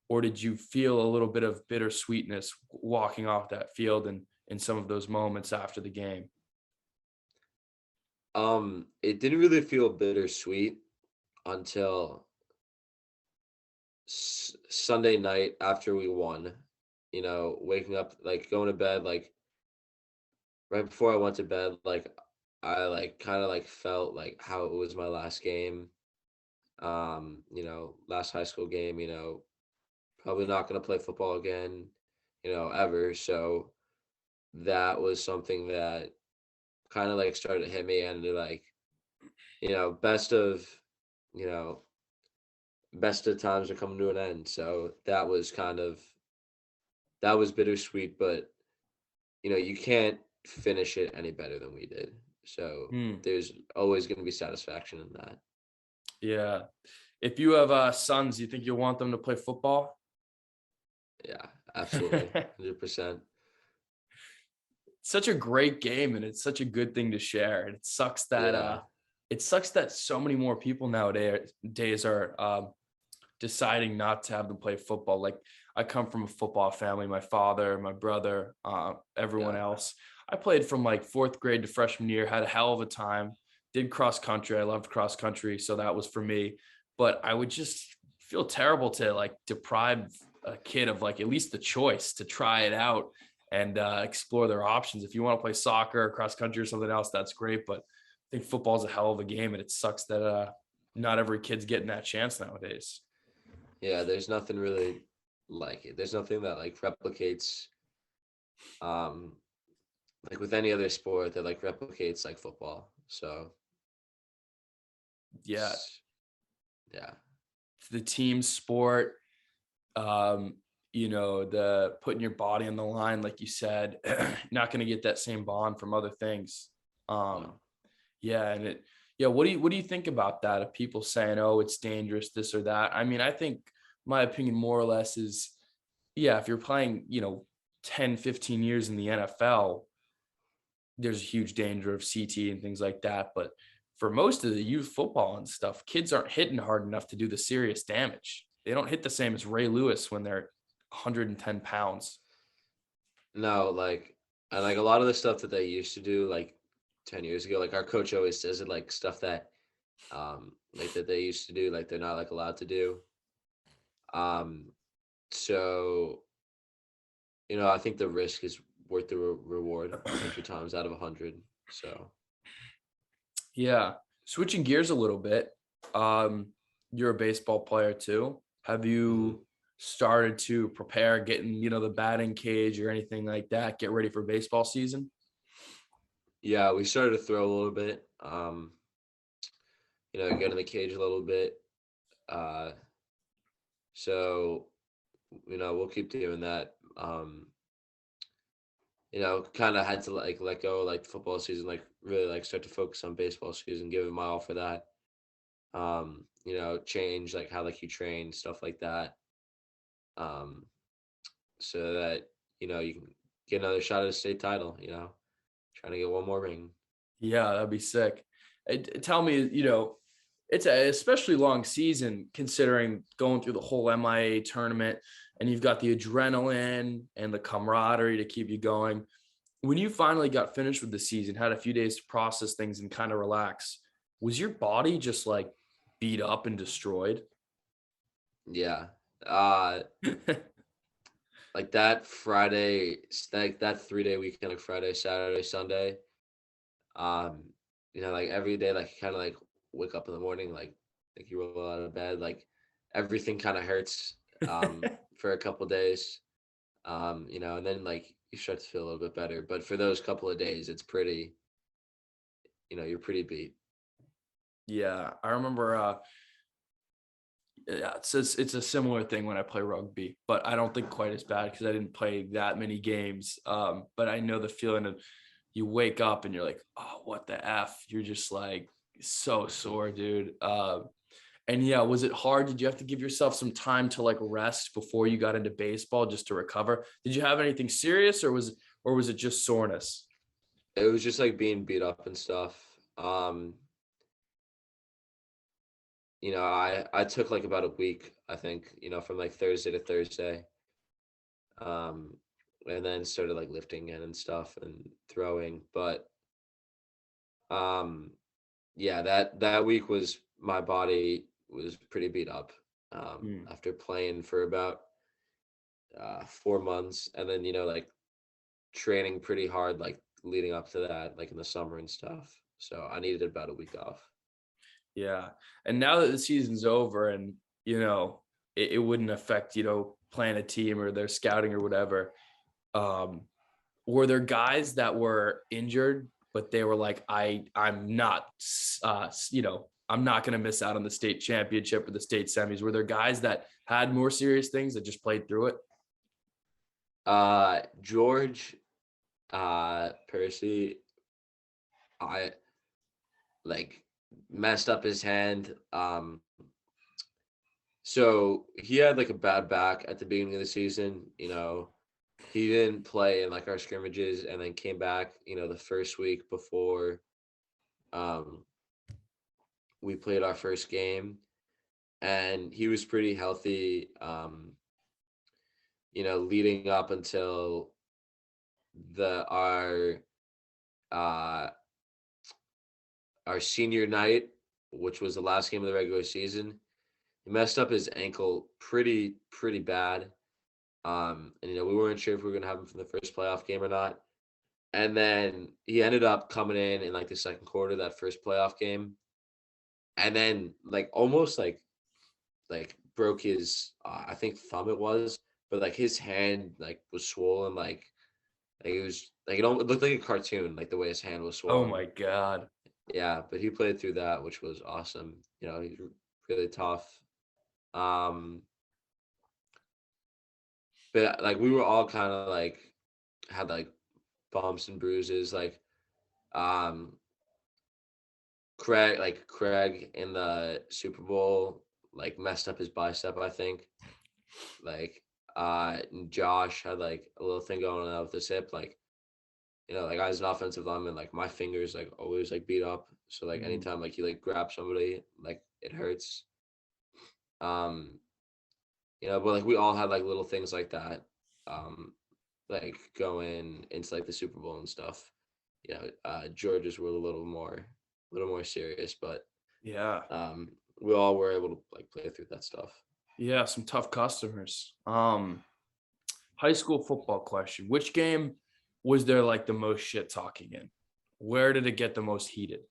Or did you feel a little bit of bittersweetness walking off that field and in some of those moments after the game?
It didn't really feel bittersweet until Sunday night after we won. Waking up, like going to bed, like right before I went to bed, like I like kind of like felt like how it was my last game. Last high school game. Probably not gonna play football again, ever. So that was something that kind of like started to hit me, and like best of you know best of times are coming to an end. So that was bittersweet, but you can't finish it any better than we did. So
Hmm.
there's always going to be satisfaction in that.
Yeah. If you have sons, you think you'll want them to play football?
Yeah, absolutely, 100%.
Such a great game, and it's such a good thing to share. And
Yeah,
it sucks that so many more people nowadays are deciding not to have them play football. Like, I come from a football family. My father, my brother, everyone
yeah,
else. I played from like fourth grade to freshman year. Had a hell of a time. Did cross country. I loved cross country, so that was for me. But I would just feel terrible to like deprive a kid of like at least the choice to try it out and explore their options. If you want to play soccer or cross country or something else, that's great. But I think football is a hell of a game, and it sucks that not every kid's getting that chance nowadays.
yeah. There's nothing really like it. There's nothing that like replicates, um, like with any other sport that like replicates like football. So
Yeah,
yeah,
the team sport. the putting your body on the line, like you said, you're not going to get that same bond from other things.
No.
Yeah. What do you think about that? Of people saying, oh, it's dangerous, this or that. I mean, I think my opinion more or less is, yeah, if you're playing, 10, 15 years in the NFL, there's a huge danger of CT and things like that. But for most of the youth football and stuff, kids aren't hitting hard enough to do the serious damage. They don't hit the same as Ray Lewis when they're 110 pounds.
No, and like a lot of the stuff that they used to do like 10 years ago, like our coach always says it, like stuff that like that they used to do, like they're not like allowed to do. Um so I think the risk is worth the reward 100 times out of 100. So
Yeah. Switching gears a little bit. Um, you're a baseball player too. Have
mhm.
you started to prepare getting, the batting cage or anything like that? Get ready for baseball season?
Yeah, we started to throw a little bit. Get in the cage a little bit. Uh so we'll keep doing that. Kind of had to like let go like the football season, like really like start to focus on baseball season, give it my all for that. Change like how like you train, stuff like that. Um, so that you can get another shot at a state title, trying to get one more ring.
Yeah, that'd be sick. Tell me, it's a especially long season considering going through the whole MIAA tournament, and you've got the adrenaline and the camaraderie to keep you going. When you finally got finished with the season, had a few days to process things and kind of relax, was your body just like beat up and destroyed?
Yeah. Uh like that Friday, like that 3-day weekend, like Friday, Saturday, Sunday. Um, like every day, like you kind of like wake up in the morning, like you roll out of bed, like everything kind of hurts for a couple days. And then like you start to feel a little bit better. But for those couple of days, it's pretty, you're pretty beat.
Yeah, I remember. Yeah, it's a similar thing when I play rugby, but I don't think quite as bad because I didn't play that many games. But I know the feeling of you wake up and you're like, oh, what the f? You're just like so sore, dude. And yeah, was it hard? Did you have to give yourself some time to like rest before you got into baseball just to recover? Did you have anything serious, or was it just soreness?
It was just like being beat up and stuff. I took like about a week, I think, from like Thursday to Thursday. Um, and then started like lifting in and stuff and throwing. But um yeah, that week was my body was pretty beat up
Hmm.
after playing for about 4 months, and then like training pretty hard like leading up to that, like in the summer and stuff. So I needed about a week off.
Yeah. And now that the season's over and, it wouldn't affect, playing a team or their scouting or whatever. Um, were there guys that were injured, but they were like, I'm not, I'm not going to miss out on the state championship or the state semis. Were there guys that had more serious things that just played through it?
George Percy, I like messed up his hand. So he had like a bad back at the beginning of the season. He didn't play in like our scrimmages, and then came back, the first week before um we played our first game, and he was pretty healthy, leading up until the uh our senior night, which was the last game of the regular season. He messed up his ankle pretty bad. And we weren't sure if we were gonna have him from the first playoff game or not. And then he ended up coming in like the second quarter of that first playoff game, and then like almost like broke his I think thumb it was, but like his hand like was swollen, like it was like it looked like a cartoon, like the way his hand was
Oh
swollen.
my God.
Yeah, but he played through that, which was awesome. He's really tough. Um, but like we were all kind of like had like bumps and bruises. Like um Craig in the Super Bowl like messed up his bicep, I think. Like and Josh had like a little thing going on with his hip. Like, like as an offensive lineman, like my fingers like always like beat up. So like
Mm.
anytime like you like grab somebody, like it hurts. Um, but like we all had like little things like that. Um, like going into like the Super Bowl and stuff. Georgia's were a little more serious, but
Yeah.
um we all were able to like play through that stuff.
Yeah, some tough customers. High school football question. Which game was there like the most shit talking in? Where did it get the most heated?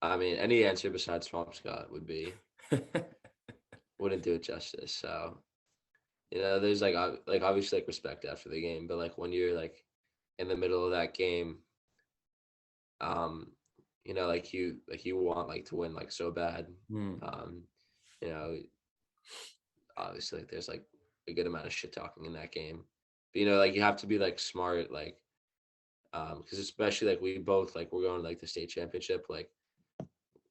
I mean, any answer besides Swamp Scott wouldn't do it justice. So, there's like obviously like respect after the game, but like when you're like in the middle of that game, um, like you want like to win like so bad.
Hmm.
Um, you know, obviously like there's like a good amount of shit talking in that game. But like you have to be like smart, like because especially like we both like we're going to like the state championship, like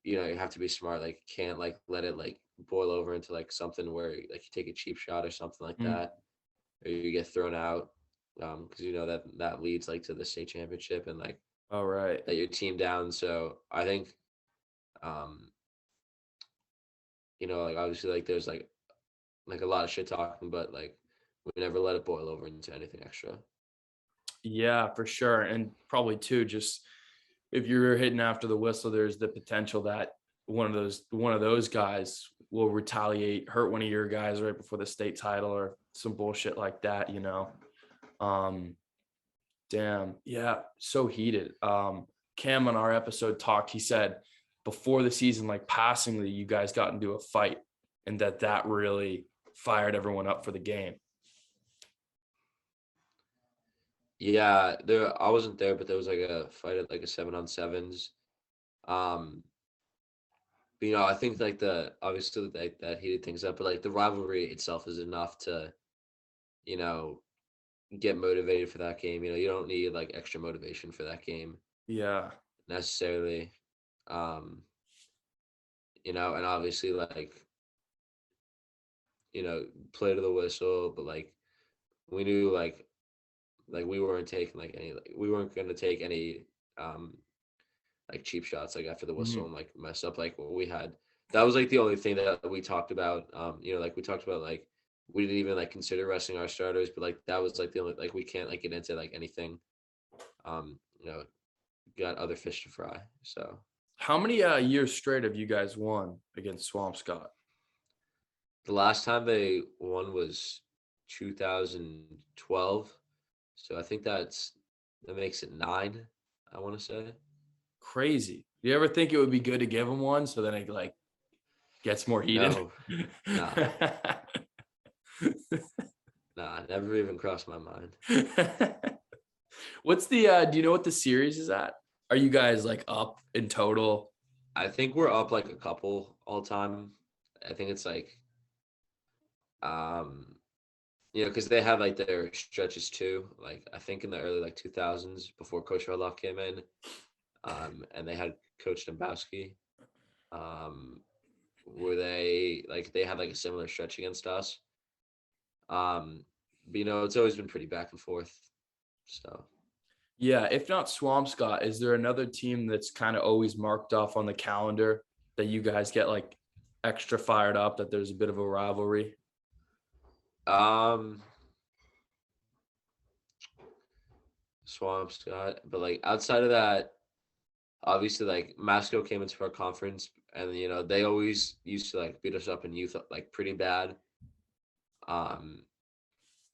you have to be smart, like can't like let it like boil over into like something where like you take a cheap shot or something like
Hmm.
that, or you get thrown out, because that leads like to the state championship and like
All right.
that your team down. So I think, um, like obviously like there's like a lot of shit talking, but like we never let it boil over into anything extra.
Yeah, for sure. And probably too, just if you're hitting after the whistle, there's the potential that one of those guys will retaliate, hurt one of your guys right before the state title or some bullshit like that. Um, damn. Yeah, so heated. Cam on our episode talked, he said before the season, like passingly, you guys got into a fight and that really fired everyone up for the game.
Yeah, there I wasn't there, but there was like a fight at like a 7-on-7s. Um, but, I think like the obviously that heated things up, but like the rivalry itself is enough to, you know, get motivated for that game. You don't need like extra motivation for that game
Yeah.
necessarily. Um, and obviously play to the whistle, but like we knew like we weren't taking like any like we weren't gonna take any um like cheap shots like after the whistle
Mhm.
and like mess up like what we had. That was like the only thing that we talked about. Like we talked about like we didn't even like consider resting our starters, but like that was like the only like we can't like get into like anything. Um, you know, got other fish to fry. So
How many years straight have you guys won against Swampscott?
the last time they won was 2012. So I think that makes it 9, I want to say.
Crazy. Do you ever think it would be good to give them one so then it like gets more heated?
No, nah, nah, never even crossed my mind.
What's the do you know what the series is at? Are you guys like up in total?
I think we're up like a couple all time. I think it's like um because they had like their stretches too. Like I think in the early like 2000s before Coach Orloff came in, and they had Coach Dombrowski, where they had like a similar stretch against us. But it's always been pretty back and forth. So
Yeah, if not Swampscott, is there another team that's kind of always marked off on the calendar that you guys get like extra fired up that there's a bit of a rivalry?
um Swamp Scott, but like outside of that, obviously like Masco came into our conference and they always used to like beat us up in youth like pretty bad. Um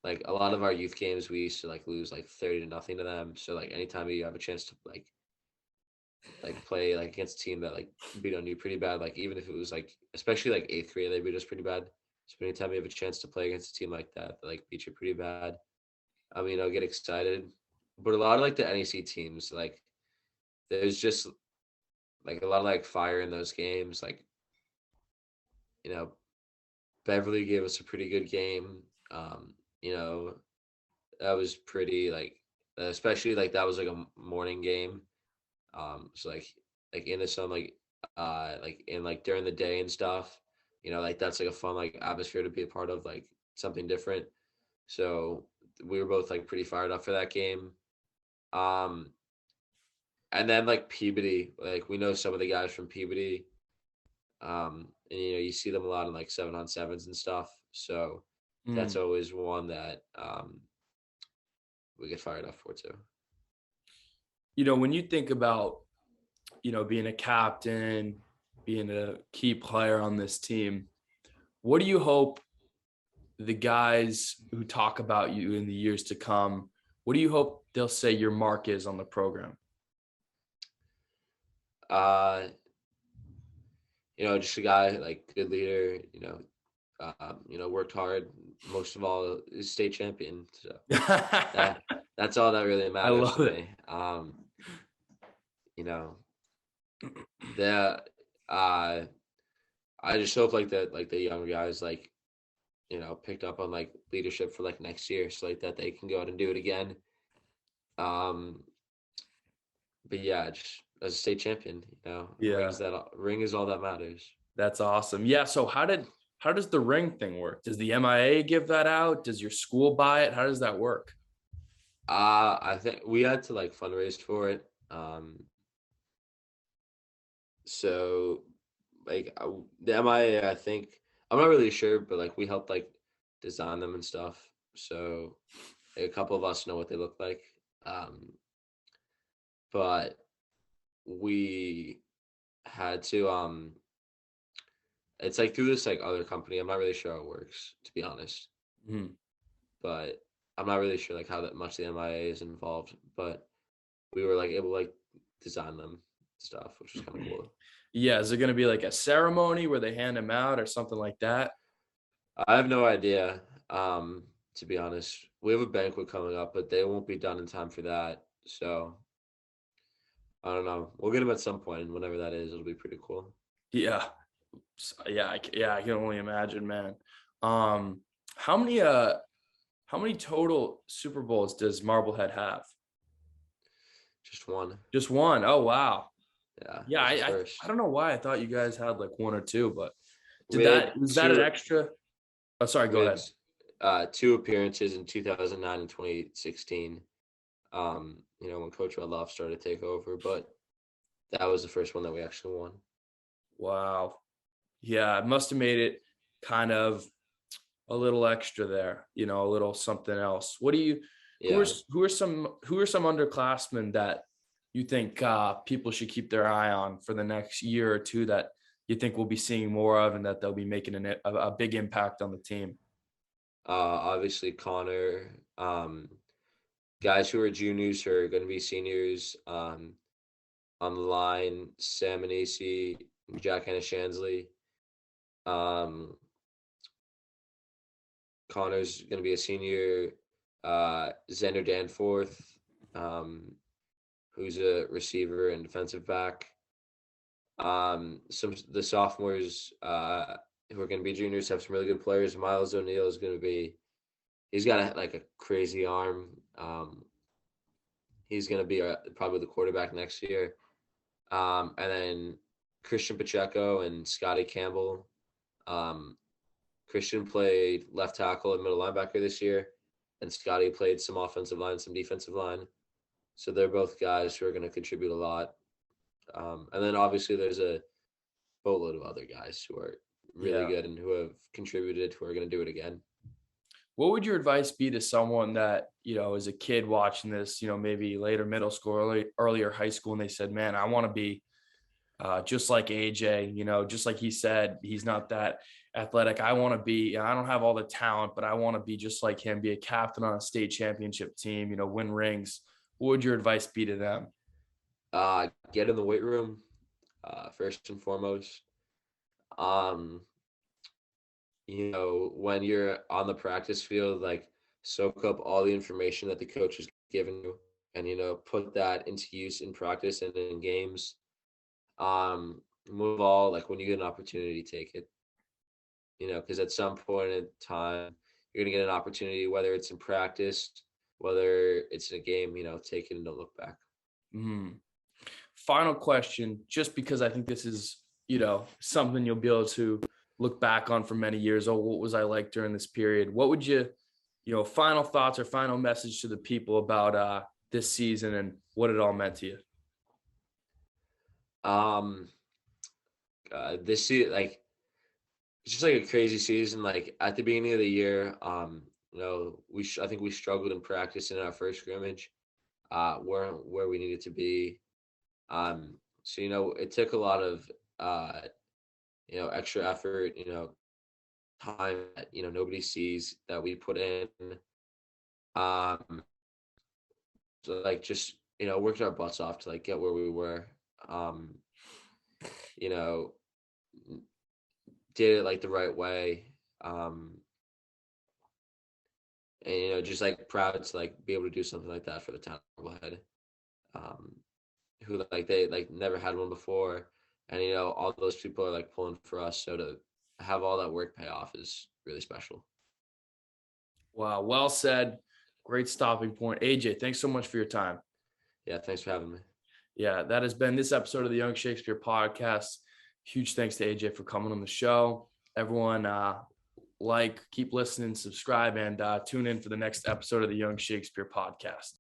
like a lot of our youth games we used to like lose like 30-0 to them. So like anytime you have a chance to like play like against a team that like beat on you pretty bad, like even if it was like especially like eighth grade they beat us pretty bad. So anytime you have a chance to play against a team like that like beat you pretty bad, get excited. But a lot of like the NEC teams, like there's just like a lot of like fire in those games. Like, you know, Beverly gave us a pretty good game. You know, that was pretty like, especially like that was like a morning game. So like in the sun, like in like during the day and stuff, like that's like a fun like atmosphere to be a part of, like something different. So we were both like pretty fired up for that game. Um, and then like Peabody, like we know some of the guys from Peabody. And you see them a lot in like 7-on-7s and stuff. So that's
Mm.
always one that we get fired up for too.
When you think about, being a captain, being a key player on this team, what do you hope the guys who talk about you in the years to come, what do you hope they'll say your mark is on the program?
Uh, just a guy like good leader. Worked hard. Most of all, is state champion. So that that's all that really
I
matters
love
to
it.
me. You know, that uh, I just hope like the younger guys picked up on like leadership for like next year, so like that they can go out and do it again. Um, but yeah, just as a state champion,
Yeah,
ring is all that matters.
that's awesome. Yeah. So how does the ring thing work? Does the MIA give that out? Does your school buy it? How does that work?
I think we had to like fundraise for it. So like the MIA, I think I'm not really sure, but like we helped like design them and stuff. So like, a couple of us know what they look like. Um, but we had to it's like through this like other company. I'm not really sure how it works, to be honest.
Mhm.
But I'm not really sure like how that much the MIA is involved. But we were like able to like design them stuff, which was kind of cool.
Yeah. Is it going to be like a ceremony where they hand them out or something like that?
I have no idea. To be honest, we have a banquet coming up, but they won't be done in time for that. So I don't know. We'll get them at some point, and whenever that is, it'll be pretty cool.
Yeah. Yeah. I can only imagine, man. Um, how many total Super Bowls does Marblehead have?
Just one.
Just one. Oh, wow.
Yeah,
Yeah,
it's the
I
first.
don't know why I thought you guys had like one or two, but
We had
was that an
two.
extra? Oh, sorry,
We
go
had
ahead.
two appearances in 2009 and 2016. When Coach Rudloff started to take over, but that was the first one that we actually won.
Wow. Yeah, it must have made it kind of a little extra there, a little something else. What do you
Yeah.
who are some underclassmen that you think people should keep their eye on for the next year or two that you think we'll be seeing more of and that they'll be making a big impact on the team?
Obviously Connor. Guys who are juniors who are going to be seniors. On the line, Sam Anisi, Jack Shansley. Connor's going to be a senior. Xander Danforth, who's a receiver and defensive back. Some the sophomores who are going to be juniors have some really good players. Miles O'Neill is going to be. He's got like a crazy arm. He's going to be probably the quarterback next year. And then Christian Pacheco and Scotty Campbell. Christian played left tackle and middle linebacker this year, and Scotty played some offensive line, some defensive line. So they're both guys who are going to contribute a lot. And then obviously there's a boatload of other guys who are really
Yeah.
good and who have contributed, who are going to do it again.
What would your advice be to someone that, is a kid watching this, maybe later middle school, earlier high school, and they said, man, I want to be just like AJ, just like he said, he's not that athletic. I want to be, I don't have all the talent, but I want to be just like him, be a captain on a state championship team, win rings. What would your advice be to them?
Get in the weight room, first and foremost. Um, when you're on the practice field, like soak up all the information that the coach has given you and, put that into use in practice and in games. Move all like when you get an opportunity, take it, because at some point in time, you're gonna get an opportunity, whether it's in practice, whether it's in a game, take it and don't look back.
Mhm. Final question, just because I think this is, something you'll be able to look back on for many years. Oh, what was I like during this period? What would you, final thoughts or final message to the people about this season and what it all meant to you?
Um, this season, it's just like a crazy season. Like at the beginning of the year, I think we struggled in practice in our first scrimmage, weren't where we needed to be. So it took a lot of extra effort, time that nobody sees that we put in. Um, so just worked our butts off to get where we were. Um, you know, did it the right way. Um, and just proud to be able to do something like that for the town of Marblehead, um, who they never had one before, and all those people are pulling for us. So to have all that work pay off is really special.
Wow, well said. Great stopping point. AJ, thanks so much for your time.
Yeah, thanks for having me.
Yeah, that has been this episode of the Young Shakespeare podcast. Huge thanks to AJ for coming on the show. Everyone, keep listening, subscribe, and tune in for the next episode of the Young Shakespeare podcast.